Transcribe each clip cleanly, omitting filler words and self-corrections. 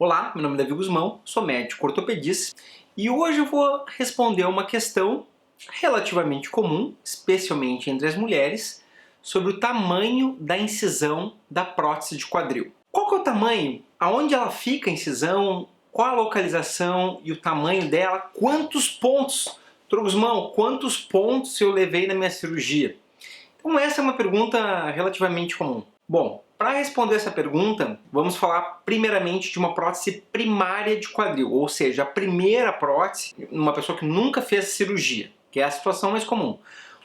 Olá, meu nome é Davi Guzmão, sou médico ortopedista e hoje eu vou responder uma questão relativamente comum, especialmente entre as mulheres, sobre o tamanho da incisão da prótese de quadril. Qual que é o tamanho? Aonde ela fica a incisão? Qual a localização e o tamanho dela? Quantos pontos? Doutor Guzmão, quantos pontos eu levei na minha cirurgia? Então essa é uma pergunta relativamente comum. Bom, para responder essa pergunta, vamos falar primeiramente de uma prótese primária de quadril, ou seja, a primeira prótese numa pessoa que nunca fez cirurgia, que é a situação mais comum.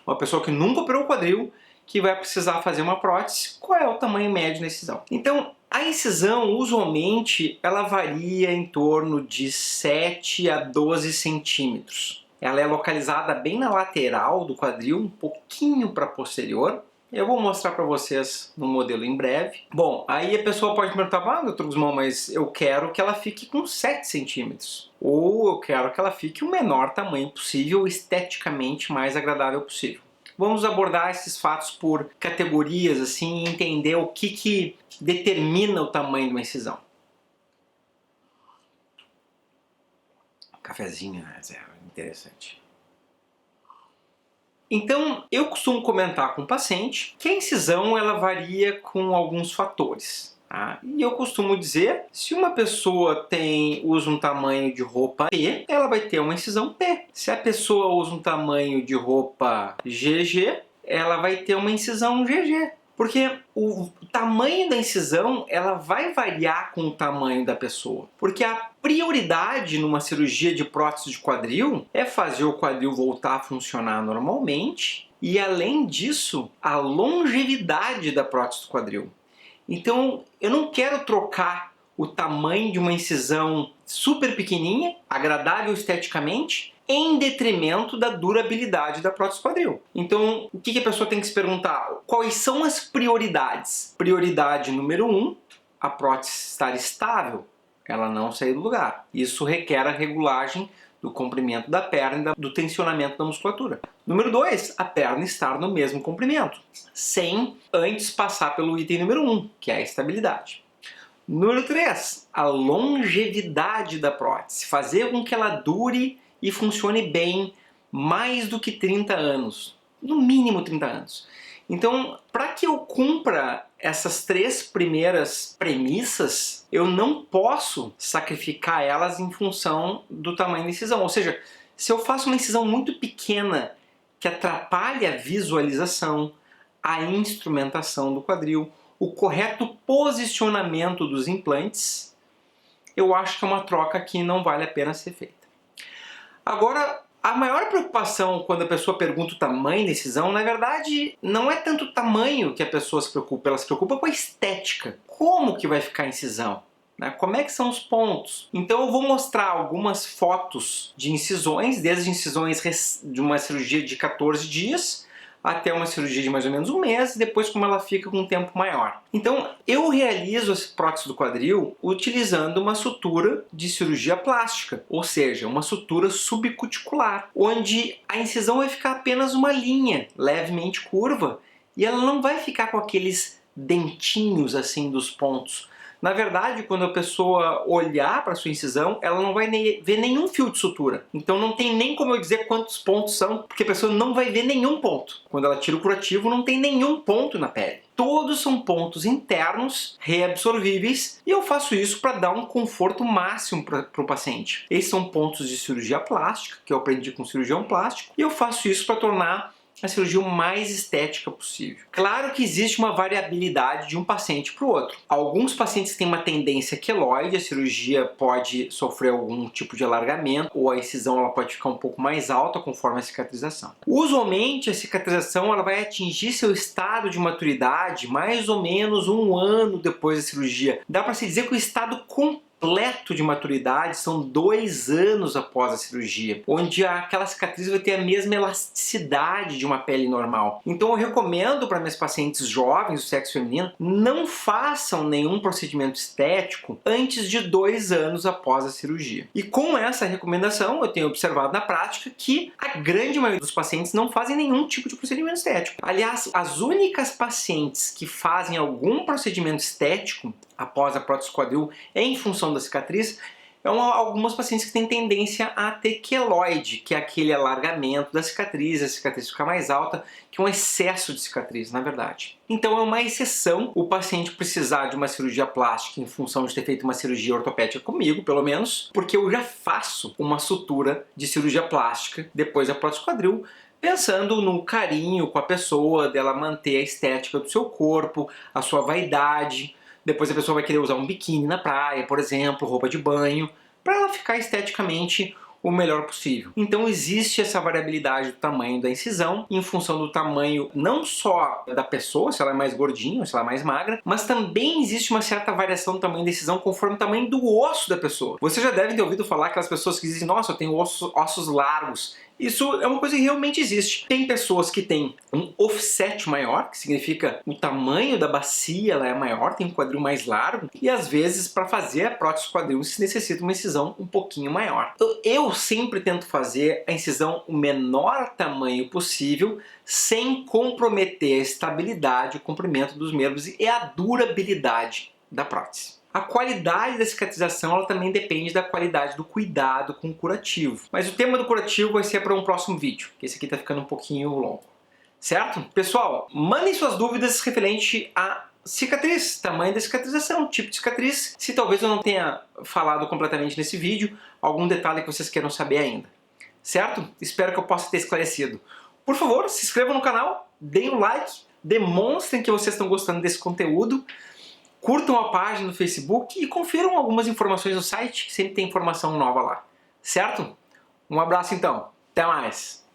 Uma pessoa que nunca operou o quadril, que vai precisar fazer uma prótese, qual é o tamanho médio da incisão? Então, a incisão, usualmente, ela varia em torno de 7 a 12 centímetros. Ela é localizada bem na lateral do quadril, um pouquinho para posterior. Eu vou mostrar para vocês no modelo em breve. Bom, aí a pessoa pode perguntar, doutor Guzmão, mas eu quero que ela fique com 7 centímetros. Ou eu quero que ela fique o menor tamanho possível, esteticamente mais agradável possível. Vamos abordar esses fatos por categorias, assim, e entender o que determina o tamanho de uma incisão. Cafezinho, né? Interessante. Então, eu costumo comentar com o paciente que a incisão ela varia com alguns fatores. Tá? E eu costumo dizer, se uma pessoa usa um tamanho de roupa P, ela vai ter uma incisão P. Se a pessoa usa um tamanho de roupa GG, ela vai ter uma incisão GG. Porque o tamanho da incisão ela vai variar com o tamanho da pessoa. Porque a prioridade numa cirurgia de prótese de quadril é fazer o quadril voltar a funcionar normalmente e, além disso, a longevidade da prótese do quadril. Então, eu não quero trocar o tamanho de uma incisão super pequenininha, agradável esteticamente, em detrimento da durabilidade da prótese quadril. Então, o que a pessoa tem que se perguntar? Quais são as prioridades? Prioridade número 1, a prótese estar estável, ela não sair do lugar. Isso requer a regulagem do comprimento da perna e do tensionamento da musculatura. Número 2, a perna estar no mesmo comprimento, sem antes passar pelo item número 1, que é a estabilidade. Número 3, a longevidade da prótese, fazer com que ela dure e funcione bem mais do que 30 anos, no mínimo 30 anos. Então, para que eu cumpra essas 3 primeiras premissas, eu não posso sacrificar elas em função do tamanho da incisão. Ou seja, se eu faço uma incisão muito pequena que atrapalha a visualização, a instrumentação do quadril, o correto posicionamento dos implantes, eu acho que é uma troca que não vale a pena ser feita. Agora, a maior preocupação quando a pessoa pergunta o tamanho da incisão, na verdade, não é tanto o tamanho que a pessoa se preocupa, ela se preocupa com a estética. Como que vai ficar a incisão? Como é que são os pontos? Então eu vou mostrar algumas fotos de incisões, desde incisões de uma cirurgia de 14 dias, até uma cirurgia de mais ou menos um mês, e depois como ela fica com um tempo maior. Então, eu realizo essa prótese do quadril utilizando uma sutura de cirurgia plástica, ou seja, uma sutura subcuticular, onde a incisão vai ficar apenas uma linha levemente curva, e ela não vai ficar com aqueles dentinhos assim dos pontos. Na verdade, quando a pessoa olhar para a sua incisão, ela não vai ver nenhum fio de sutura. Então não tem nem como eu dizer quantos pontos são, porque a pessoa não vai ver nenhum ponto. Quando ela tira o curativo, não tem nenhum ponto na pele. Todos são pontos internos, reabsorvíveis, e eu faço isso para dar um conforto máximo para o paciente. Esses são pontos de cirurgia plástica, que eu aprendi com cirurgião plástico, e eu faço isso para tornar a cirurgia o mais estética possível. Claro que existe uma variabilidade de um paciente para o outro. Alguns pacientes têm uma tendência queloide, a cirurgia pode sofrer algum tipo de alargamento, ou a incisão ela pode ficar um pouco mais alta conforme a cicatrização. Usualmente a cicatrização ela vai atingir seu estado de maturidade mais ou menos um ano depois da cirurgia. Dá para se dizer que o estado completo de maturidade são 2 anos após a cirurgia, onde aquela cicatriz vai ter a mesma elasticidade de uma pele normal. Então eu recomendo para meus pacientes jovens do sexo feminino, não façam nenhum procedimento estético antes de 2 anos após a cirurgia. E com essa recomendação eu tenho observado na prática que a grande maioria dos pacientes não fazem nenhum tipo de procedimento estético. Aliás, as únicas pacientes que fazem algum procedimento estético após a prótese quadril em função da cicatriz, algumas pacientes que têm tendência a ter queloide, que é aquele alargamento da cicatriz, a cicatriz fica mais alta, que é um excesso de cicatriz, na verdade. Então é uma exceção o paciente precisar de uma cirurgia plástica em função de ter feito uma cirurgia ortopédica comigo, pelo menos, porque eu já faço uma sutura de cirurgia plástica depois da prótese quadril, pensando no carinho com a pessoa, dela manter a estética do seu corpo, a sua vaidade. Depois a pessoa vai querer usar um biquíni na praia, por exemplo, roupa de banho, para ela ficar esteticamente o melhor possível. Então existe essa variabilidade do tamanho da incisão em função do tamanho não só da pessoa, se ela é mais gordinha ou se ela é mais magra, mas também existe uma certa variação do tamanho da incisão conforme o tamanho do osso da pessoa. Você já deve ter ouvido falar aquelas pessoas que dizem: nossa, eu tenho ossos largos. Isso é uma coisa que realmente existe. Tem pessoas que têm um offset maior, que significa o tamanho da bacia ela é maior, tem um quadril mais largo, e às vezes para fazer a prótese quadril se necessita uma incisão um pouquinho maior. Eu sempre tento fazer a incisão o menor tamanho possível, sem comprometer a estabilidade, o comprimento dos nervos e a durabilidade da prótese. A qualidade da cicatrização ela também depende da qualidade do cuidado com o curativo. Mas o tema do curativo vai ser para um próximo vídeo, que esse aqui está ficando um pouquinho longo. Certo? Pessoal, mandem suas dúvidas referente à cicatriz, tamanho da cicatrização, tipo de cicatriz. Se talvez eu não tenha falado completamente nesse vídeo, algum detalhe que vocês queiram saber ainda. Certo? Espero que eu possa ter esclarecido. Por favor, se inscrevam no canal, deem um like, demonstrem que vocês estão gostando desse conteúdo. Curtam a página no Facebook e confiram algumas informações no site, que sempre tem informação nova lá. Certo? Um abraço então. Até mais!